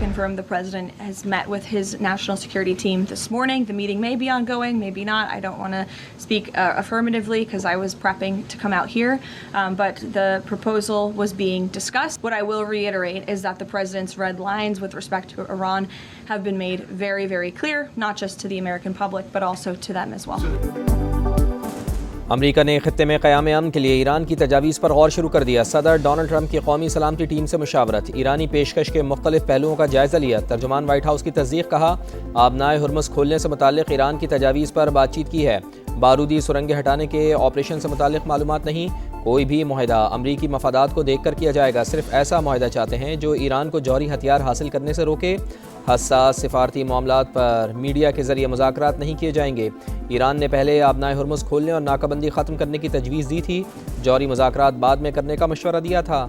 confirm the president has met with his national security team this morning. The meeting may be ongoing, maybe not. I don't want to speak affirmatively because I was prepping to come out here, but the proposal was being discussed. What I will reiterate is that the president's red lines with respect to Iran have been made very, very clear, not just to the American public, but also to them as well. امریکہ نے خطے میں قیام امن کے لیے ایران کی تجاویز پر غور شروع کر دیا۔ صدر ڈونلڈ ٹرمپ کی قومی سلامتی ٹیم سے مشاورت، ایرانی پیشکش کے مختلف پہلوؤں کا جائزہ لیا۔ ترجمان وائٹ ہاؤس کی تصدیق، کہا آبنائے ہرمز کھولنے سے متعلق ایران کی تجاویز پر بات چیت کی ہے، بارودی سرنگیں ہٹانے کے آپریشن سے متعلق معلومات نہیں۔ کوئی بھی معاہدہ امریکی مفادات کو دیکھ کر کیا جائے گا، صرف ایسا معاہدہ چاہتے ہیں جو ایران کو جوہری ہتھیار حاصل کرنے سے روکے۔ حساس سفارتی معاملات پر میڈیا کے ذریعے مذاکرات نہیں کیے جائیں گے۔ ایران نے پہلے آبنائے ہرمز کھولنے اور ناکہ بندی ختم کرنے کی تجویز دی تھی، جوہری مذاکرات بعد میں کرنے کا مشورہ دیا تھا۔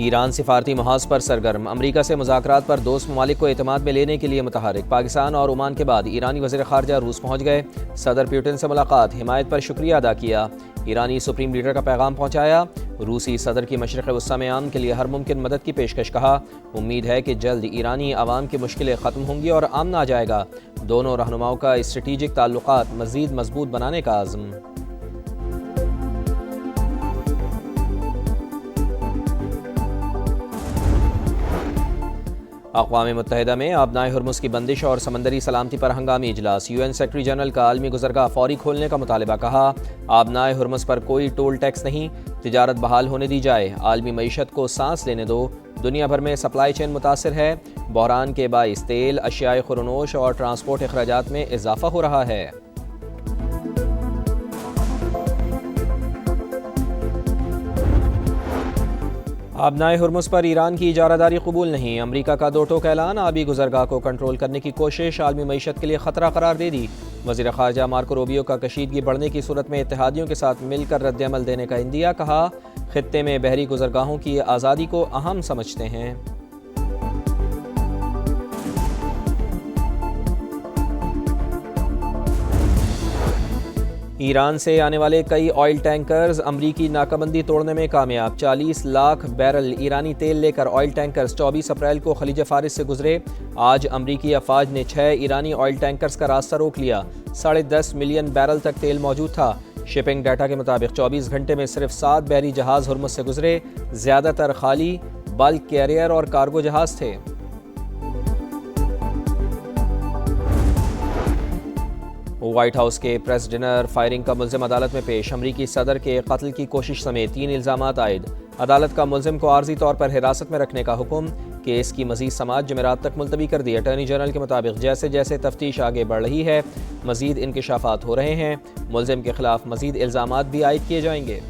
ایران سفارتی محاذ پر سرگرم، امریکہ سے مذاکرات پر دوست ممالک کو اعتماد میں لینے کے لیے متحرک۔ پاکستان اور عمان کے بعد ایرانی وزیر خارجہ روس پہنچ گئے، صدر پیوٹن سے ملاقات، حمایت پر شکریہ ادا کیا، ایرانی سپریم لیڈر کا پیغام پہنچایا۔ روسی صدر کی مشرق وسطی میں امن کے لیے ہر ممکن مدد کی پیشکش، کہا امید ہے کہ جلد ایرانی عوام کی مشکلیں ختم ہوں گی اور امن آ جائے گا۔ دونوں رہنماؤں کا اسٹریٹجک تعلقات مزید مضبوط بنانے کا عزم۔ اقوام متحدہ میں آبنائے ہرمز کی بندش اور سمندری سلامتی پر ہنگامی اجلاس، یو این سیکرٹری جنرل کا عالمی گزرگاہ فوری کھولنے کا مطالبہ، کہا آبنائے ہرمز پر کوئی ٹول ٹیکس نہیں، تجارت بحال ہونے دی جائے، عالمی معیشت کو سانس لینے دو، دنیا بھر میں سپلائی چین متاثر ہے، بحران کے باعث تیل، اشیاء خورنوش اور ٹرانسپورٹ اخراجات میں اضافہ ہو رہا ہے۔ آبنائے ہرمز پر ایران کی اجارہ داری قبول نہیں، امریکہ کا دو ٹوک اعلان، آبی گزرگاہ کو کنٹرول کرنے کی کوشش عالمی معیشت کے لیے خطرہ قرار دے دی۔ وزیر خارجہ مارکو روبیو کا کشیدگی بڑھنے کی صورت میں اتحادیوں کے ساتھ مل کر رد عمل دینے کا عندیہ، کہا خطے میں بحری گزرگاہوں کی آزادی کو اہم سمجھتے ہیں۔ ایران سے آنے والے کئی آئل ٹینکرز امریکی ناکہ بندی توڑنے میں کامیاب، 40 لاکھ بیرل ایرانی تیل لے کر آئل ٹینکرز 24 اپریل کو خلیج فارس سے گزرے۔ آج امریکی افواج نے 6 ایرانی آئل ٹینکرز کا راستہ روک لیا، 10.5 ملین بیرل تک تیل موجود تھا۔ شپنگ ڈیٹا کے مطابق 24 گھنٹے میں صرف 7 بحری جہاز ہرمز سے گزرے، زیادہ تر خالی بلک کیریئر اور کارگو جہاز تھے۔ وائٹ ہاؤس کے پریس ڈنر، فائرنگ کا ملزم عدالت میں پیش، امریکی صدر کے قتل کی کوشش سمیت 3 الزامات عائد، عدالت کا ملزم کو عارضی طور پر حراست میں رکھنے کا حکم، کیس کی مزید سماعت جمعرات تک ملتوی کر دی۔ اٹارنی جنرل کے مطابق جیسے جیسے تفتیش آگے بڑھ رہی ہے، مزید انکشافات ہو رہے ہیں، ملزم کے خلاف مزید الزامات بھی عائد کیے جائیں گے۔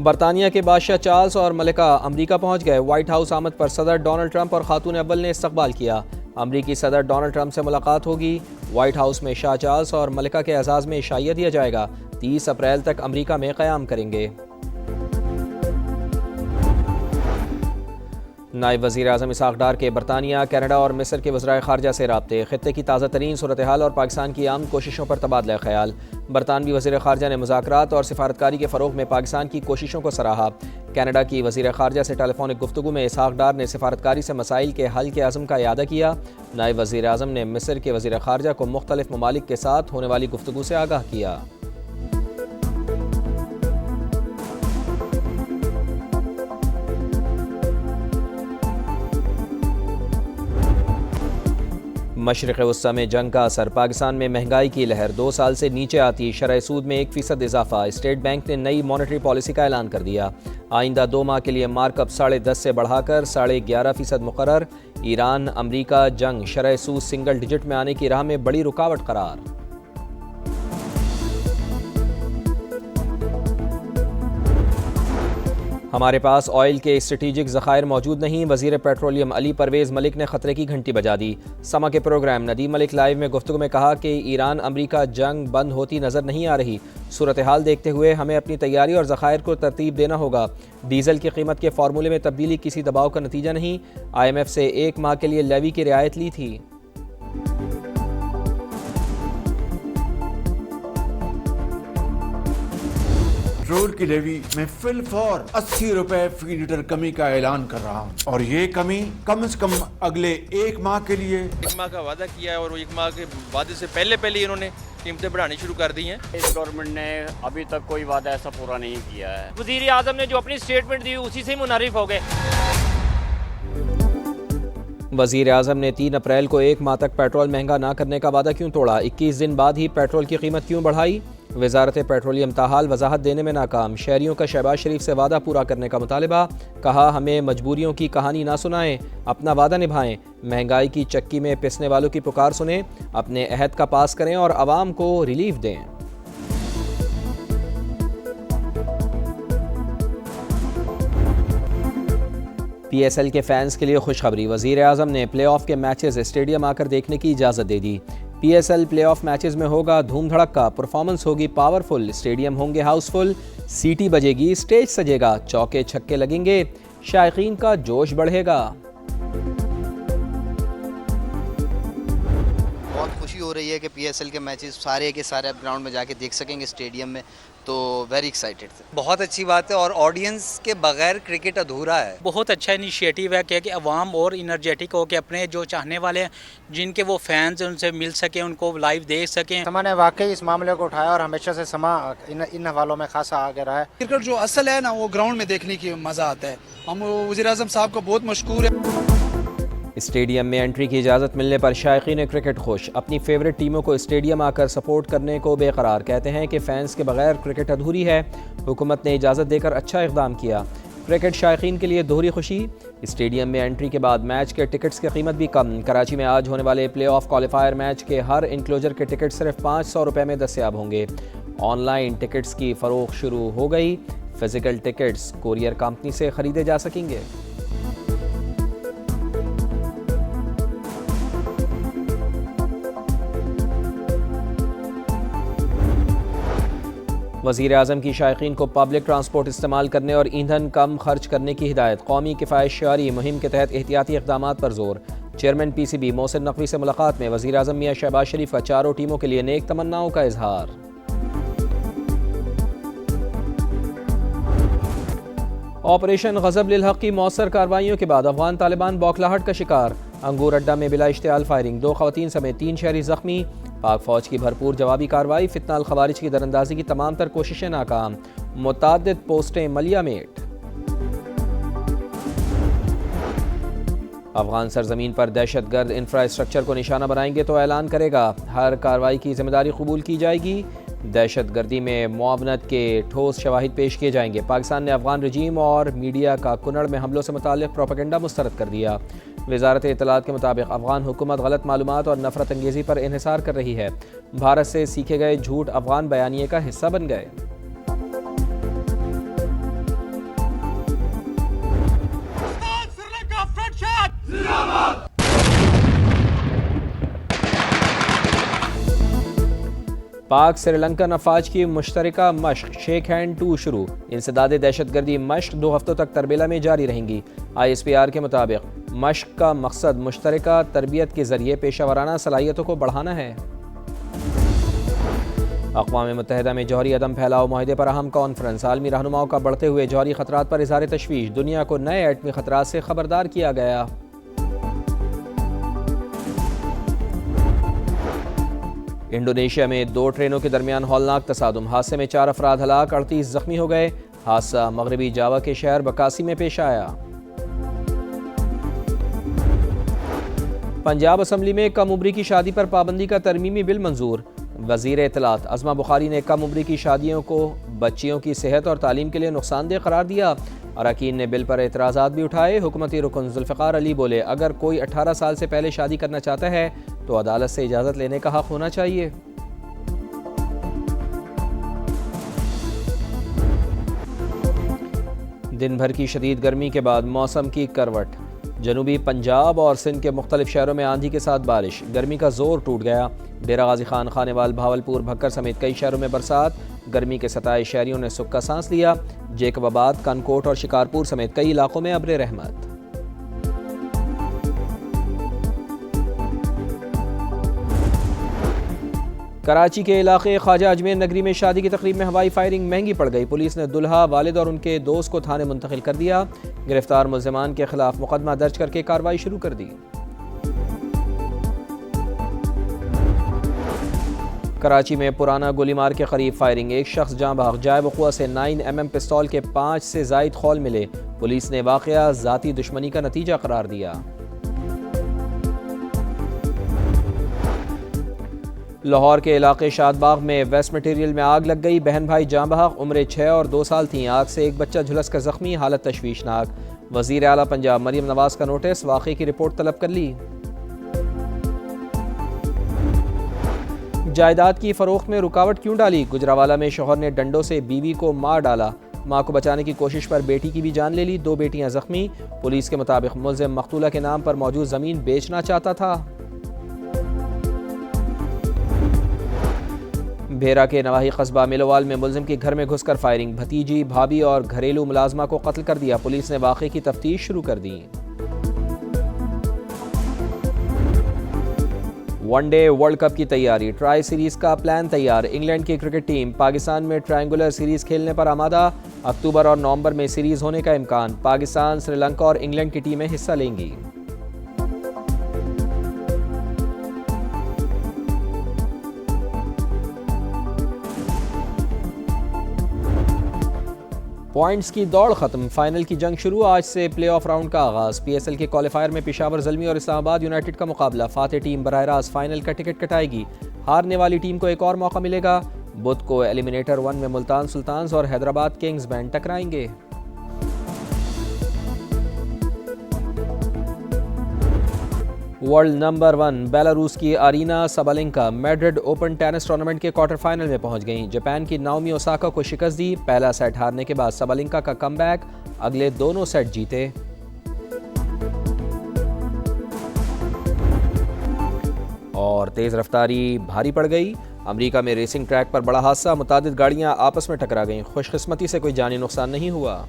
برطانیہ کے بادشاہ چارلس اور ملکہ امریکہ پہنچ گئے، وائٹ ہاؤس آمد پر صدر ڈونلڈ ٹرمپ اور خاتون اول نے استقبال کیا۔ امریکی صدر ڈونلڈ ٹرمپ سے ملاقات ہوگی، وائٹ ہاؤس میں شاہ چارلس اور ملکہ کے اعزاز میں عشائیہ دیا جائے گا، 30 اپریل تک امریکہ میں قیام کریں گے۔ نائب وزیر اعظم اسحاق ڈار کے برطانیہ، کینیڈا اور مصر کے وزرائے خارجہ سے رابطے، خطے کی تازہ ترین صورتحال اور پاکستان کی عام کوششوں پر تبادلہ خیال۔ برطانوی وزیر خارجہ نے مذاکرات اور سفارتکاری کے فروغ میں پاکستان کی کوششوں کو سراہا۔ کینیڈا کی وزیر خارجہ سے ٹیلی فونک گفتگو میں اسحاق ڈار نے سفارتکاری سے مسائل کے حل کے عزم کا اعادہ کیا۔ نائب وزیر اعظم نے مصر کے وزیر خارجہ کو مختلف ممالک کے ساتھ ہونے والی گفتگو سے آگاہ کیا۔ مشرق وسطی میں جنگ کا اثر، پاکستان میں مہنگائی کی لہر 2 سال سے نیچے آتی، شرح سود میں 1% اضافہ، اسٹیٹ بینک نے نئی مانیٹری پالیسی کا اعلان کر دیا، آئندہ 2 ماہ کے لیے مارک اپ 10.5 سے بڑھا کر 11.5% مقرر۔ ایران امریکہ جنگ شرح سود سنگل ڈیجٹ میں آنے کی راہ میں بڑی رکاوٹ قرار۔ ہمارے پاس آئل کے اسٹریٹجک ذخائر موجود نہیں، وزیر پیٹرولیم علی پرویز ملک نے خطرے کی گھنٹی بجا دی۔ سما کے پروگرام ندیم ملک لائیو میں گفتگو میں کہا کہ ایران امریکہ جنگ بند ہوتی نظر نہیں آ رہی، صورتحال دیکھتے ہوئے ہمیں اپنی تیاری اور ذخائر کو ترتیب دینا ہوگا۔ ڈیزل کی قیمت کے فارمولے میں تبدیلی کسی دباؤ کا نتیجہ نہیں، آئی ایم ایف سے 1 ماہ کے لیے لیوی کی رعایت لی تھی۔ پیٹرول کی لیوی میں فی الفور 80 روپے فی لیٹر کمی کا اعلان کر رہا ہوں، اور یہ کمی کم از کم اگلے 1 ماہ کے لیے 1 ماہ کا وعدہ کیا ہے، اور 1 ماہ کے وعدے سے پہلے انہوں نے قیمتیں بڑھانی شروع کر دی ہیں۔ اس گورنمنٹ نے ابھی تک کوئی وعدہ ایسا پورا نہیں کیا ہے۔ وزیر اعظم نے جو اپنی سٹیٹمنٹ دی اسی سے منحرف ہو گئے۔ وزیر اعظم نے 3 اپریل کو 1 ماہ تک پیٹرول مہنگا نہ کرنے کا وعدہ کیوں توڑا؟ 21 دن بعد ہی پیٹرول کی قیمت کیوں بڑھائی؟ وزارت پیٹرولیم تاحال وضاحت دینے میں ناکام، شہریوں کا شہباز شریف سے وعدہ پورا کرنے کا مطالبہ، کہا ہمیں مجبوریوں کی کہانی نہ سنائیں، اپنا وعدہ نبھائیں، مہنگائی کی چکی میں پسنے والوں کی پکار سنیں، اپنے عہد کا پاس کریں اور عوام کو ریلیف دیں۔ پی ایس ایل کے فینس کے لیے خوشخبری، وزیر اعظم نے پلے آف کے میچز اسٹیڈیم آ کر دیکھنے کی اجازت دے دی۔ P S L play off matches میں ہوگا دھوم دھڑکا، پرفارمنس ہوگی پاورفل، اسٹیڈیم ہوں گے ہاؤس فل، سیٹی بجے گی، اسٹیج سجے گا، چوکے چھکے لگیں گے، شائقین کا جوش بڑھے گا۔ بہت خوشی ہو رہی ہے کہ پی ایس ایل کے میچز سارے کے سارے اب گراؤنڈ میں جا کے دیکھ سکیں گے اسٹیڈیم میں، تو ویری ایکسائٹیڈ تھے۔ بہت اچھی بات ہے، اور آڈینس کے بغیر کرکٹ ادھورا ہے۔ بہت اچھا انیشیٹو ہے کہ عوام اور انرجیٹک ہو کے اپنے جو چاہنے والے ہیں، جن کے وہ فینز ان سے مل سکیں، ان کو لائیو دیکھ سکیں۔ سما نے واقعی اس معاملے کو اٹھایا اور ہمیشہ سے سما ان حوالوں میں خاصا آگے رہا ہے۔ کرکٹ جو اصل ہے نا، وہ گراؤنڈ میں دیکھنے کی مزہ آتا ہے۔ ہم وزیر اعظم صاحب کو بہت مشکور ہے۔ اسٹیڈیم میں انٹری کی اجازت ملنے پر شائقین کرکٹ خوش، اپنی فیورٹ ٹیموں کو اسٹیڈیم آ کر سپورٹ کرنے کو بے قرار، کہتے ہیں کہ فینس کے بغیر کرکٹ ادھوری ہے، حکومت نے اجازت دے کر اچھا اقدام کیا۔ کرکٹ شائقین کے لیے دوہری خوشی، اسٹیڈیم میں انٹری کے بعد میچ کے ٹکٹس کی قیمت بھی کم، کراچی میں آج ہونے والے پلے آف کوالیفائر میچ کے ہر انکلوجر کے ٹکٹ صرف 500 روپے میں دستیاب ہوں گے۔ آن لائن ٹکٹس کی فروخت شروع ہو گئی، فزیکل ٹکٹس کوریئر کمپنی سے خریدے جا سکیں گے۔ وزیر اعظم کی شائقین کو پبلک ٹرانسپورٹ استعمال کرنے اور ایندھن کم خرچ کرنے کی ہدایت، قومی کفایت شعاری مہم کے تحت احتیاطی اقدامات پر زور۔ Chairman P C B Mohsin Naqvi سے ملاقات میں وزیر اعظم میاں شہباز شریف کا چاروں ٹیموں کے لیے نیک تمناؤں کا اظہار۔ آپریشن غضب للحق کی مؤثر کارروائیوں کے بعد افغان طالبان بوکھلاہٹ کا شکار، انگور اڈہ میں بلا اشتعال فائرنگ، 2 خواتین سمیت 3 شہری زخمی، پاک فوج کی بھرپور جوابی کارروائی، فتنہ الخوارج کی دراندازی کی تمام تر کوششیں ناکام، متعدد پوسٹیں ملیہ میٹ۔ افغان سرزمین پر دہشت گرد انفراسٹرکچر کو نشانہ بنائیں گے تو اعلان کرے گا، ہر کارروائی کی ذمہ داری قبول کی جائے گی، دہشت گردی میں معاونت کے ٹھوس شواہد پیش کیے جائیں گے۔ پاکستان نے افغان رجیم اور میڈیا کا کنڑ میں حملوں سے متعلق پروپیگنڈا مسترد کر دیا۔ وزارت اطلاعات کے مطابق افغان حکومت غلط معلومات اور نفرت انگیزی پر انحصار کر رہی ہے، بھارت سے سیکھے گئے جھوٹ افغان بیانیے کا حصہ بن گئے۔ پاک سری لنکن افواج کی مشترکہ مشق شیک ہینڈ 2 شروع، انسداد دہشت گردی مشق 2 ہفتوں تک تربیلا میں جاری رہیں گی۔ آئی ایس پی آر کے مطابق مشق کا مقصد مشترکہ تربیت کے ذریعے پیشہ ورانہ صلاحیتوں کو بڑھانا ہے۔ اقوام متحدہ میں جوہری عدم پھیلاؤ معاہدے پر اہم کانفرنس، عالمی رہنماؤں کا بڑھتے ہوئے جوہری خطرات پر اظہار تشویش، دنیا کو نئے ایٹمی خطرات سے خبردار کیا گیا۔ انڈونیشیا میں 2 ٹرینوں کے درمیان ہولناک تصادم، حادثے میں 4 افراد ہلاک، 38 زخمی ہو گئے۔ حادثہ مغربی جاوا کے شہر بکاسی میں پیش آیا۔ پنجاب اسمبلی میں کم عمری کی شادی پر پابندی کا ترمیمی بل منظور، وزیر اطلاعات عظمہ بخاری نے کم عمری کی شادیوں کو بچیوں کی صحت اور تعلیم کے لیے نقصان دہ قرار دیا۔ اراکین نے بل پر اعتراضات بھی اٹھائے۔ حکومتی رکن ذوالفقار علی بولے، اگر کوئی 18 سال سے پہلے شادی کرنا چاہتا ہے تو عدالت سے اجازت لینے کا حق ہونا چاہیے۔ دن بھر کی شدید گرمی کے بعد موسم کی کروٹ، جنوبی پنجاب اور سندھ کے مختلف شہروں میں آندھی کے ساتھ بارش، گرمی کا زور ٹوٹ گیا۔ ڈیرہ غازی خان، خانیوال، بھاولپور، بھکر سمیت کئی شہروں میں برسات، گرمی کے ستائے شہریوں نے سکھ کا سانس لیا۔ جیکب آباد، کنکوٹ اور شکارپور سمیت کئی علاقوں میں ابر رحمت۔ کراچی کے علاقے خواجہ اجمیر نگری میں شادی کی تقریب میں ہوائی فائرنگ مہنگی پڑ گئی۔ پولیس نے دلہا، والد اور ان کے دوست کو تھانے منتقل کر دیا۔ گرفتار ملزمان کے خلاف مقدمہ درج کر کے کارروائی شروع کر دی۔ کراچی میں پرانا گولی مار کے قریب فائرنگ، ایک شخص جاں بحق، جائے وقوع سے 9mm پستول کے 5 سے زائد خول ملے۔ پولیس نے واقعہ ذاتی دشمنی کا نتیجہ قرار دیا۔ لاہور کے علاقے شاد باغ میں ویسٹ مٹیریل میں آگ لگ گئی، بہن بھائی جاں بحق، عمریں 6 اور 2 سال تھیں۔ آگ سے ایک بچہ جھلس کر زخمی، حالت تشویشناک۔ وزیر اعلیٰ پنجاب مریم نواز کا نوٹس، واقعے کی رپورٹ طلب کر لی۔ جائیداد کی فروخت میں رکاوٹ کیوں ڈالی؟ گجراوالا میں شوہر نے ڈنڈوں سے بیوی کو مار ڈالا، ماں کو بچانے کی کوشش پر بیٹی کی بھی جان لے لی، 2 بیٹیاں زخمی۔ پولیس کے مطابق ملزم مقتولہ کے نام پر موجود زمین بیچنا چاہتا تھا۔ بھیرا کے نواحی قصبہ ملوال میں ملزم کے گھر میں گھس کر فائرنگ، بھتیجی، بھابھی اور گھریلو ملازمہ کو قتل کر دیا۔ پولیس نے واقعے کی تفتیش شروع کر دی۔ ون ڈے ورلڈ کپ کی تیاری، ٹرائی سیریز کا پلان تیار۔ انگلینڈ کی کرکٹ ٹیم پاکستان میں ٹرائنگولر سیریز کھیلنے پر آمادہ، اکتوبر اور نومبر میں سیریز ہونے کا امکان۔ پاکستان، سری لنکا اور انگلینڈ کی ٹیمیں حصہ لیں گی۔ پوائنٹس کی دوڑ ختم، فائنل کی جنگ شروع، آج سے پلے آف راؤنڈ کا آغاز۔ PSL کے کوالیفائر میں پشاور زلمی اور اسلام آباد یونائیٹڈ کا مقابلہ، فاتح ٹیم براہ راست فائنل کا ٹکٹ کٹائے گی۔ ہارنے والی ٹیم کو ایک اور موقع ملے گا۔ بدھ کو ایلیمنیٹر 1 میں ملتان سلطانز اور حیدرآباد کنگز بینڈ ٹکرائیں گے۔ ورلڈ نمبر 1 بیلاروس کی Aryna Sabalenka Madrid Open tennis tournament کے کوارٹر فائنل میں پہنچ گئیں۔ جاپان کی ناؤمی اوساکا کو شکست دی، پہلا سیٹ ہارنے کے بعد سابالنکا کا کم بیک، اگلے دونوں سیٹ جیتے۔ اور تیز رفتاری بھاری پڑ گئی، امریکہ میں ریسنگ ٹریک پر بڑا حادثہ، متعدد گاڑیاں آپس میں ٹکرا گئیں، خوش قسمتی سے کوئی جانی نقصان نہیں ہوا۔